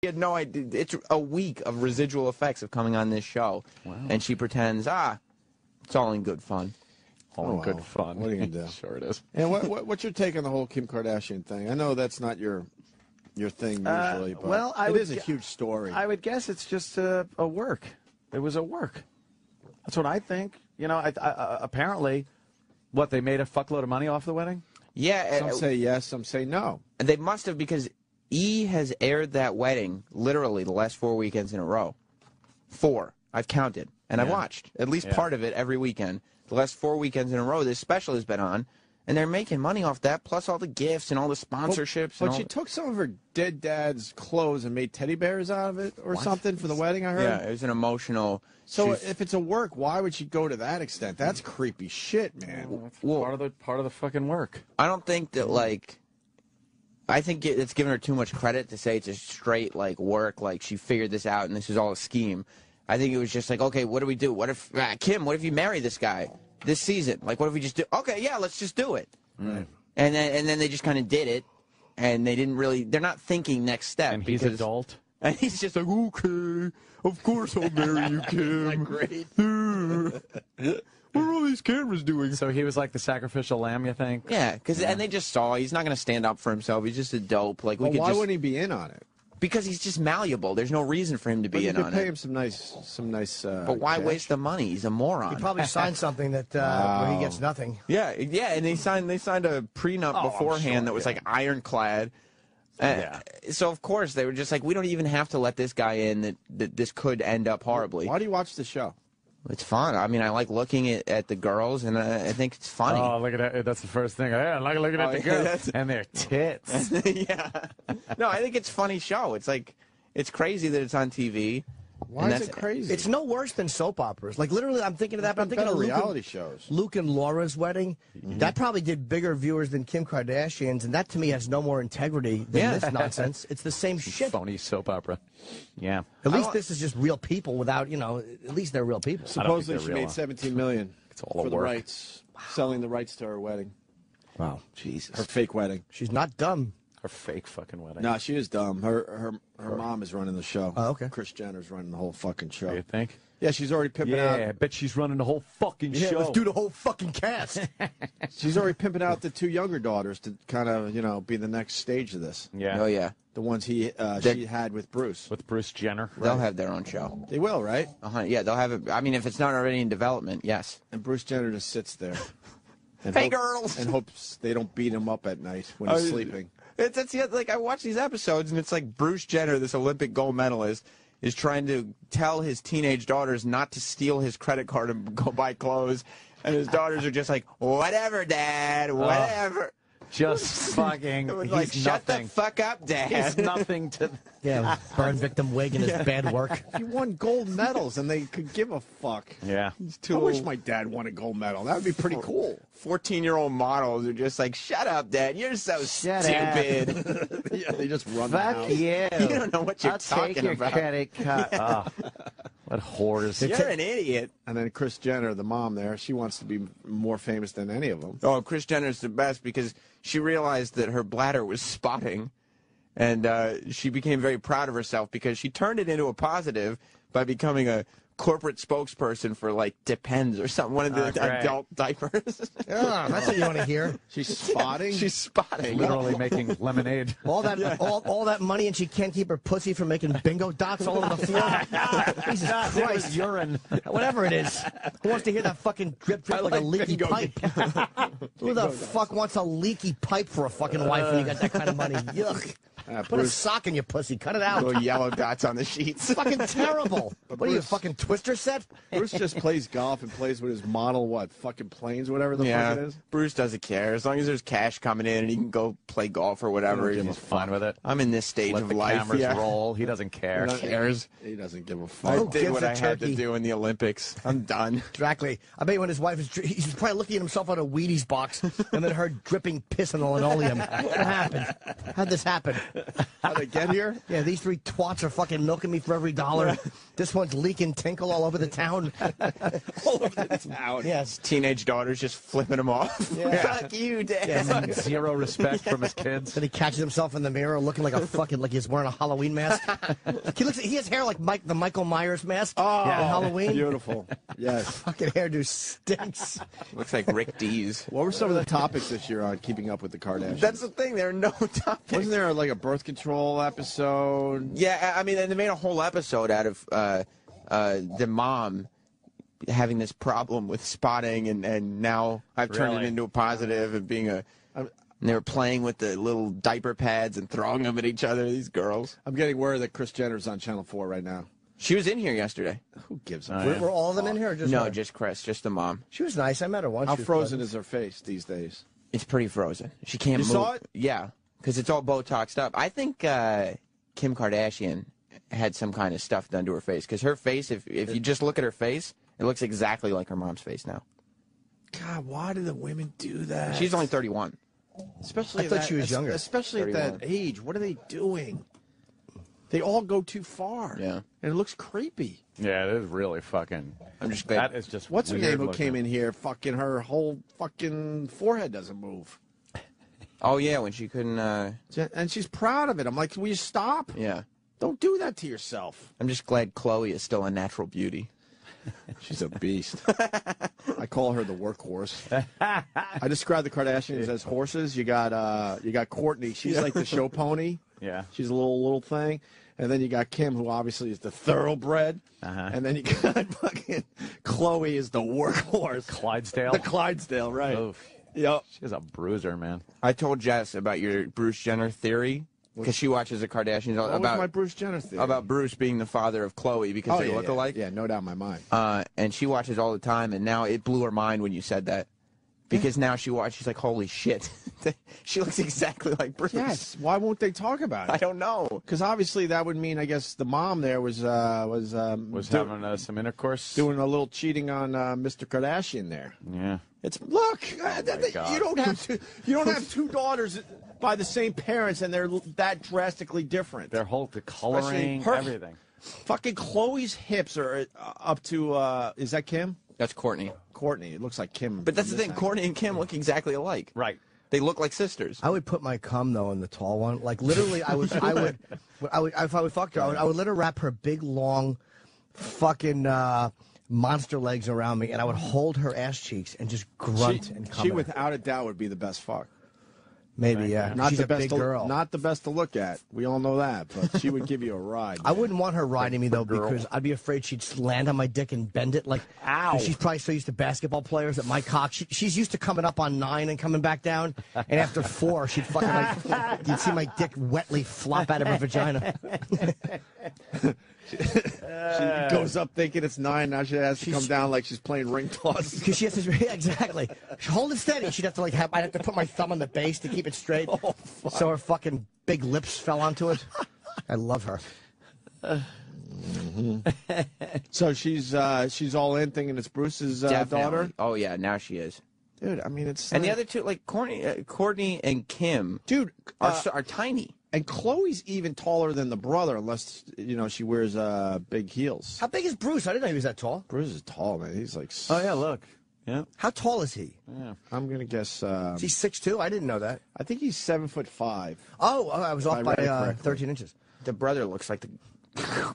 She had no idea. It's a week of residual effects of coming on this show. Wow. And she pretends, it's all in good fun. All in good fun. What are you going to do? Sure it is. And what's your take on the whole Kim Kardashian thing? I know that's not your thing usually, but it is a huge story. I would guess it's just a work. It was a work. That's what I think. You know, apparently, they made a fuckload of money off the wedding? Yeah. Some say yes, some say no. And they must have, because E! has aired that wedding literally the last 4 weekends in a row. 4. I've counted. And I've watched at least part of it every weekend. The last 4 weekends in a row, this special has been on. And they're making money off that, plus all the gifts and all the sponsorships. But she took some of her dead dad's clothes and made teddy bears out of it or something for the wedding, I heard. Yeah, it was an emotional... So if it's a work, why would she go to that extent? That's creepy shit, man. Well, part of the fucking work. I don't think that, I think it's giving her too much credit to say it's a straight, work, she figured this out and this is all a scheme. I think it was just okay, what do we do? What if, Kim, what if you marry this guy this season? What if we just do, okay, yeah, let's just do it. Right. And then they just kind of did it, and they didn't really, they're not thinking next step. And he's adult. And he's just okay, of course I'll marry you, Kim. Great. What are all these cameras doing? So he was like the sacrificial lamb, you think? Yeah, and they just saw he's not going to stand up for himself. He's just a dope. Why wouldn't he be in on it? Because he's just malleable. There's no reason for him to be in on it. You could pay him some nice. But why waste the money? He's a moron. He probably signed something that where he gets nothing. Yeah, and they signed a prenup beforehand that was ironclad. So of course they were just we don't even have to let this guy in. That this could end up horribly. Why do you watch the show? It's fun. I mean, I like looking at the girls, and I think it's funny. Oh, look at that. That's the first thing. I like looking at the girls. And their tits. Yeah. No, I think it's a funny show. It's crazy that it's on TV. Why is it crazy? It's no worse than soap operas. Literally, I'm thinking of that, but I'm thinking of reality shows. Luke and Laura's wedding. That probably did bigger viewers than Kim Kardashian's, and that to me has no more integrity than this nonsense. It's the same shit. Phony soap opera. Yeah. At least this is just real people without, at least they're real people. Supposedly she made $17 million for the rights, selling the rights to her wedding. Wow. Jesus. Her fake wedding. She's not dumb. Her fake fucking wedding. No, she is dumb. Her mom is running the show. Oh, okay. Kris Jenner's running the whole fucking show. You think? Yeah, she's already pimping out. Yeah, I bet she's running the whole fucking show. Let's do the whole fucking cast. She's already pimping out the 2 younger daughters to kind of, be the next stage of this. Yeah. Oh, yeah. The ones she had with Bruce. With Bruce Jenner. They'll have their own show. They will, right? Yeah, they'll have it. I mean, if it's not already in development, yes. And Bruce Jenner just sits there. And Hey, girls! And hopes they don't beat him up at night when he's sleeping. I watch these episodes, and it's Bruce Jenner, this Olympic gold medalist, is trying to tell his teenage daughters not to steal his credit card and go buy clothes. And his daughters are just whatever, Dad, whatever. Just fucking, shut the fuck up, Dad. He's nothing to... Yeah, burn victim wig and his bad work. He won gold medals, and they could give a fuck. Yeah. I wish my dad won a gold medal. That would be pretty cool. 14-year-old models are just shut up, Dad. You're so stupid. Yeah, they just run Fuck the house. you. You don't know what you're talking take your about. credit card. Oh, what whores. You're an idiot. And then Kris Jenner, the mom there, she wants to be more famous than any of them. Oh, Kris Jenner's the best because she realized that her bladder was spotting, and she became very proud of herself because she turned it into a positive by becoming a corporate spokesperson for Depends or something, one of the adult diapers. Oh, that's what you want to hear. She's spotting? She's spotting. Literally making lemonade. All that money, and she can't keep her pussy from making bingo dots all over the floor. Jesus Christ. Urine. Whatever it is. Who wants to hear that fucking drip like a leaky pipe? Who the fuck wants a leaky pipe for a fucking wife when you got that kind of money? Yuck. Put a sock in your pussy. Cut it out. Little yellow dots on the sheets. Fucking terrible. What are you, a fucking Twister set? Bruce just plays golf and plays with his model, fucking planes, whatever the fuck it is? Bruce doesn't care. As long as there's cash coming in and he can go play golf or whatever. He's fine with it. I'm in this stage Let of the life. cameras roll. He doesn't care. Who cares? He doesn't give a fuck. I Who did gives what a I had to turkey? do in the Olympics. I'm done. Exactly. I bet when his wife is, he's probably looking at himself out of a Wheaties box and then her dripping piss on the linoleum. What happened? How'd this happen? How'd they get here? Yeah, these 3 twats are fucking milking me for every dollar. This one's leaking taint. tinkle all over the town. All over the town. Yes. Teenage daughter's just flipping him off. Yeah. Fuck you, Dad. Yeah, zero respect from his kids. Then he catches himself in the mirror looking like a fucking, like he's wearing a Halloween mask. He has hair like the Michael Myers mask in Halloween. Beautiful. Yes. Fucking hairdo stinks. Looks like Rick Dees. What were some of the topics this year on Keeping Up with the Kardashians? That's the thing. There are no topics. Wasn't there like a birth control episode? Yeah, I mean, and they made a whole episode out of the mom having this problem with spotting, and now I've turned it into a positive and being a. And they were playing with the little diaper pads and throwing them at each other. These girls. I'm getting word that Kris Jenner's on Channel 4 right now. She was in here yesterday. Who gives a Were all of them in here? Or just No, her? just Kris, just the mom. She was nice. I met her once. How She was frozen pleasant. is her face these days? It's pretty frozen. She can't You move. saw it? Yeah, because it's all Botoxed up. I think Kim Kardashian had some kind of stuff done to her face. Because her face, if you just look at her face, it looks exactly like her mom's face now. God, why do the women do that? She's only 31. Especially I thought she was younger. Especially at that age. What are they doing? They all go too far. Yeah. And it looks creepy. Yeah, it is really fucking. I'm just glad. That is just. What's her weird name who looking. came in here? Fucking her whole fucking forehead doesn't move. Oh, yeah, when she couldn't. And she's proud of it. I'm like, will you stop? Yeah. Don't do that to yourself. I'm just glad Chloe is still a natural beauty. She's a beast. I call her the workhorse. I describe the Kardashians as horses. You got Kourtney. She's like the show pony. Yeah. She's a little thing. And then you got Kim, who obviously is the thoroughbred. And then you got fucking Chloe is the workhorse. Clydesdale? The Clydesdale, right. Oof. Yep. She's a bruiser, man. I told Jess about your Bruce Jenner theory. Because she watches the Kardashians. What was my Bruce Jenner theory? About Bruce being the father of Chloe because they look alike. Yeah, no doubt in my mind. And she watches all the time, and now it blew her mind when you said that. Because now she's like, holy shit. She looks exactly like Bruce. Yes. Why won't they talk about it? I don't know. Because obviously that would mean, I guess, the mom there was having some intercourse. doing a little cheating on Mr. Kardashian there. Yeah. It's you don't have two daughters by the same parents and they're that drastically different. Their whole coloring, everything. Fucking Chloe's hips are up to is that Kim? That's Kourtney. Kourtney. It looks like Kim. But that's the thing. Kourtney and Kim look exactly alike. Right. They look like sisters. I would put my cum though in the tall one. Like literally, I would if I would fuck her, I would let her wrap her big long, fucking monster legs around me, and I would hold her ass cheeks and just grunt and come. She at her. without a doubt would be the best fuck. Maybe, yeah. Not She's the a best big girl. Not the best to look at. We all know that, but she would give you a ride. I wouldn't want her riding me though because I'd be afraid she'd land on my dick and bend it. Like, ow! She's probably so used to basketball players that my cock. She's used to coming up on 9 and coming back down, and after 4, she'd fucking like you'd see my dick wetly flop out of her vagina. She goes up thinking it's 9. Now she has to come down like she's playing ring toss. Because she has to, yeah, exactly. Hold it steady. She'd have to like I'd have to put my thumb on the base to keep it straight, so her fucking big lips fell onto it. I love her. So she's all in thinking it's Bruce's daughter. Oh yeah, now she is. Dude, I mean it's. And the other two, like Kourtney and Kim, dude, are tiny. And Chloe's even taller than the brother, unless she wears big heels. How big is Bruce? I didn't know he was that tall. Bruce is tall, man. He's like. Oh yeah, look. Yeah. How tall is he? Yeah. I'm gonna guess. He's 6'2". I didn't know that. I think he's 7'5". Oh, I was off by 13 inches. The brother looks like the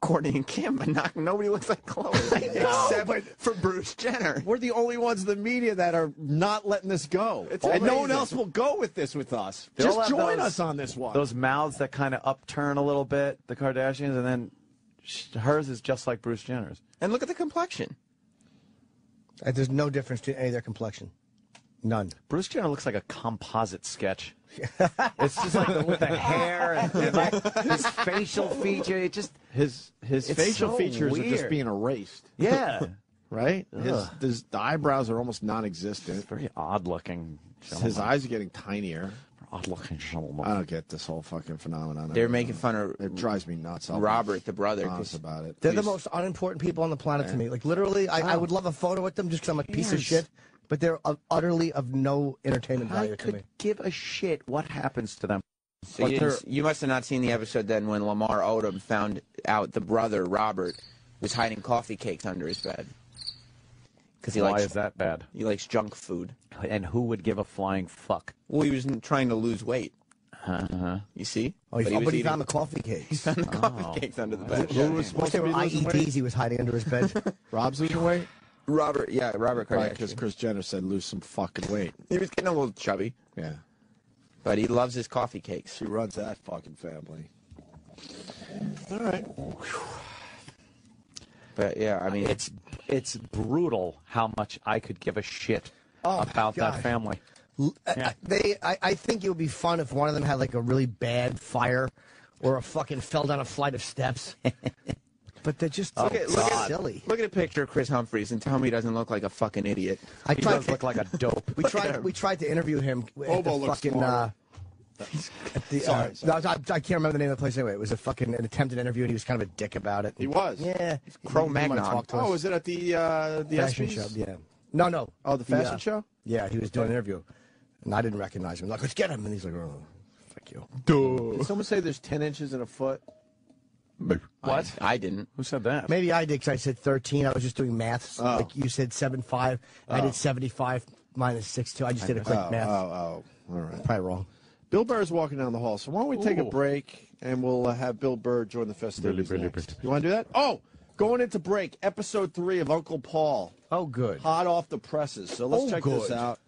Kourtney and Kim, but nobody looks like Chloe. Except for Bruce Jenner. We're the only ones in the media that are not letting this go. And no one else will go with this with us. Just join us on this one. Those mouths that kind of upturn a little bit, the Kardashians, and then hers is just like Bruce Jenner's. And look at the complexion. There's no difference to any of their complexion. None. Bruce Jenner looks like a composite sketch. It's just like with the hair and like his facial feature. It just his facial so features weird. are just being erased. Yeah. Right? The eyebrows are almost non-existent. It's very odd-looking. His eyes are getting tinier. Odd-looking gentleman. I don't get this whole fucking phenomenon. They're making fun of. It drives me nuts. Robert, the brother. Honest about it. They're the most unimportant people on the planet to me. Like literally, I would love a photo with them just because I'm a piece of shit. But they're utterly of no entertainment value to me. I could give a shit what happens to them. So you must have not seen the episode then when Lamar Odom found out the brother, Robert, was hiding coffee cakes under his bed. Because he Why likes, is that bad? He likes junk food. And who would give a flying fuck? Well, he was trying to lose weight. You see? Oh, he was found the coffee cakes. found the coffee cakes under the bed. Who was supposed to be losing weight? IEDs he was hiding under his bed. Rob's losing weight? Robert Kardashian. Right, because Kris Jenner said lose some fucking weight. He was getting a little chubby. Yeah. But he loves his coffee cakes. She runs that fucking family. All right. But yeah, I mean, It's brutal how much I could give a shit about that family. I think it would be fun if one of them had like a really bad fire or a fucking fell down a flight of steps. But they're just silly. Look at a picture of Chris Humphries and tell me he doesn't look like a fucking idiot. He does look like a dope. We tried to interview him at the looks fucking. I can't remember the name of the place anyway. It was an attempted interview, and he was kind of a dick about it. He was. Yeah. Cro-Magnon. Oh, was it at the fashion ESPYs? show? Yeah. No. Oh, the fashion show? Yeah, he was doing an interview, and I didn't recognize him. I was like, let's get him, and he's like, oh, fuck you. Did someone say there's 10 inches in a foot? What? I didn't. Who said that? Maybe I did because I said 13. I was just doing maths. Oh. Like you said 7.5. I did 75 minus 6.2. I just did a quick math. All right. Probably wrong. Bill Burr's walking down the hall, so why don't we take a break and we'll have Bill Burr join the festivities next. You want to do that? Oh, going into break, episode 3 of Uncle Paul. Oh, good. Hot off the presses. So let's check this out,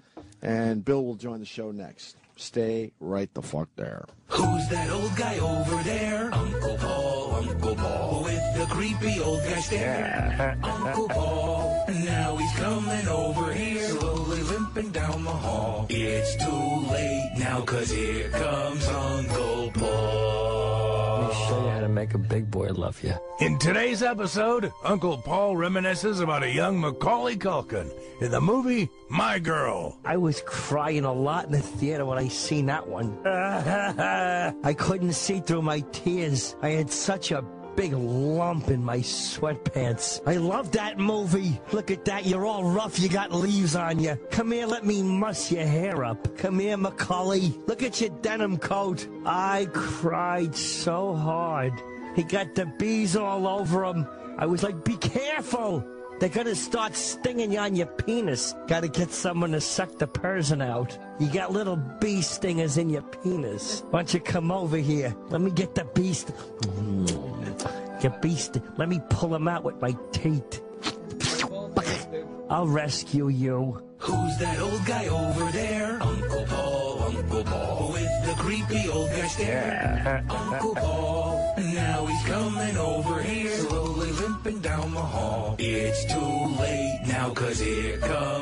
and Bill will join the show next. Stay right the fuck there. Who's that old guy over there? Uncle Paul, with the creepy old guy stare. Uncle Paul, now he's coming over here, slowly limping down the hall. It's too late now, 'cause here comes Uncle Paul. Let me show you how to make a big boy love you. In today's episode, Uncle Paul reminisces about a young Macaulay Culkin in the movie My Girl. I was crying a lot in the theater when I seen that one. I couldn't see through my tears. I had such a big lump in my sweatpants. I love that movie. Look at that. You're all rough. You got leaves on you. Come here, let me muss your hair up. Come here, Macaulay. Look at your denim coat. I cried so hard. He got the bees all over him. I was like, be careful. They're gonna start stinging you on your penis. Gotta get someone to suck the person out. You got little bee stingers in your penis. Why don't you come over here? Let me get the bee let me pull them out with my teeth. I'll rescue you. Who's that old guy over there? Uncle Paul, with the creepy old guy stare. Uncle Paul, now he's coming over here, slowly limping down the hall. It's too late now, 'cause here comes